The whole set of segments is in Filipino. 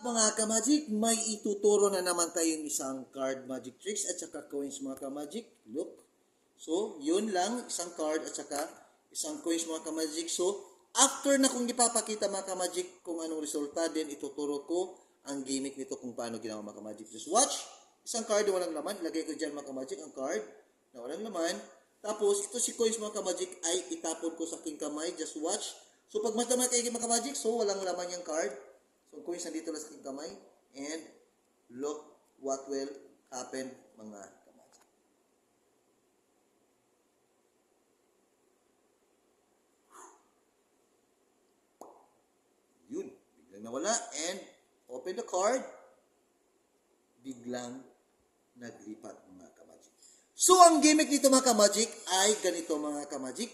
Mga ka-magic, may ituturo na naman tayong isang card magic tricks at saka coins mga ka-magic. Look. So, yun lang, isang card at saka isang coins mga ka-magic. So, after na kung ipapakita mga ka-magic kung anong resulta, then ituturo ko ang gimmick nito kung paano ginawa mga ka-magic. Just watch. Isang card na walang laman. Lagay ko dyan mga ka-magic ang card na walang laman. Tapos, ito si coins mga ka-magic ay itapon ko sa aking kamay. Just watch. So, pag matama kayo mga ka-magic, so walang laman yung card. So, coins nandito lang sa aking kamay. And, look what will happen, mga ka-magic. Yun. Biglang nawala. And, open the card. Biglang naglipat, mga ka-magic. So, ang gimmick nito, mga ka-magic, ay ganito, mga ka-magic.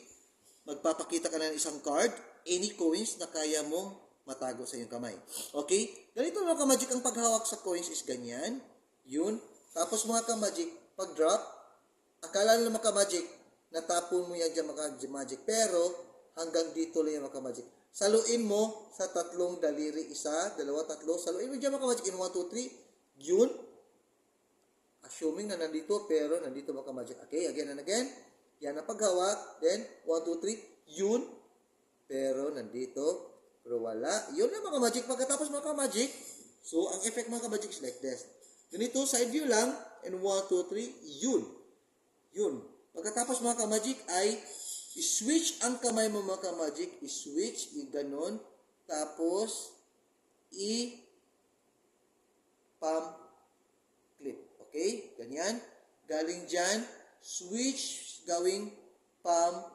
Magpapakita ka na ng isang card, any coins na kaya mong matago sa iyong kamay. Okay? Ganito mga ka-magic, ang paghawak sa coins is ganyan. Yun. Tapos mga ka-magic, pag-drop, akala nila mga ka-magic, natapon mo yan dyan mga ka-magic. Pero, hanggang dito lang yung mga ka-magic. Saluin mo sa tatlong daliri. Isa, dalawa, tatlo. Saluin mo dyan mga ka-magic. In 1, 2, 3. Yun. Assuming na nandito, pero nandito mga ka-magic. Okay, again and again. Yan ang paghawak. Then, 1, 2, 3. Yun. Pero nandito. Pero wala. Yun na mga magic. Pagkatapos mga magic, so ang effect mga magic is like this. Ganito, side view lang. And 1, 2, 3. Yun. Yun. Pagkatapos mga magic ay i-switch ang kamay mo mga magic. I-switch. I-ganon. Tapos, i-palm clip. Okay? Ganyan. Galing dyan. Switch. Gawing palm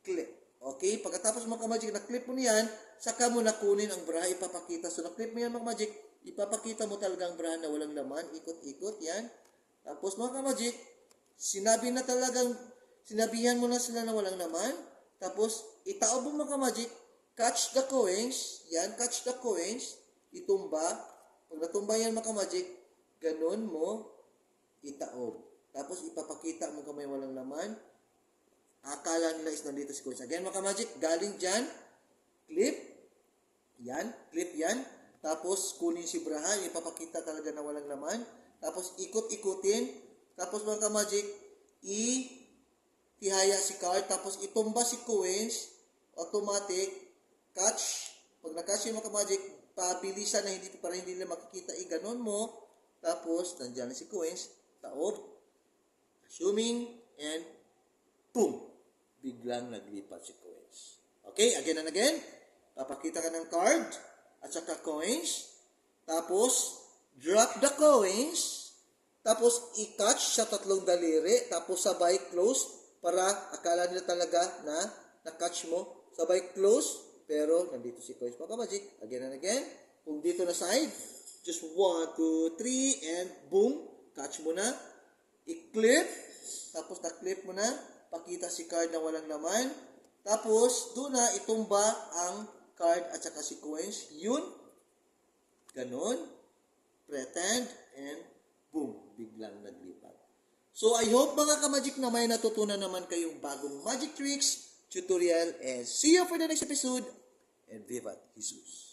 clip. Okay, pagkatapos mga magic na-clip mo niyan, saka mo nakunin ang bra, ipapakita. So, na-clip mo yan mga magic, ipapakita mo talaga ang bra na walang laman, ikot-ikot, yan. Tapos mga magic, sinabihan mo na sila na walang laman. Tapos, itaob mo mga magic, catch the coins, yan, catch the coins, itumba. Pag natumba yan mga magic, ganun mo, itaob. Tapos, ipapakita mo kamay walang laman. Akala nila is nandito si coins. Again, mga magic, galing dyan, clip, yan, clip yan. Tapos, kunin si braha, ipapakita talaga na walang laman. Tapos, ikot-ikutin. Tapos, mga magic, ihaya si card. Tapos, itumba si coins, automatic, catch. Pag na-catch yung mga magic, pabilisan na para hindi nila makikita, ganon mo. Tapos, nandyan na si coins, taob, assuming, and boom! Biglang naglipat si coins. Okay, again and again. Papakita ka ng card at saka coins. Tapos, drop the coins. Tapos, i-catch sa tatlong daliri. Tapos, sabay close para akala nila talaga na na-catch mo. Sabay close. Pero, nandito si coins. Mga magic. Again and again. Kung dito na side, just 1, 2, 3, and boom. Catch mo na. I-clip. Tapos, na-clip mo na. Pakita si card na walang laman. Tapos, doon na itumba ang card at saka si coins. Yun. Ganon. Pretend. And boom. Biglang naglipat. So, I hope mga ka-magic na may natutunan naman kayong bagong magic tricks, tutorial, and see you for the next episode. And Vivat Jesus.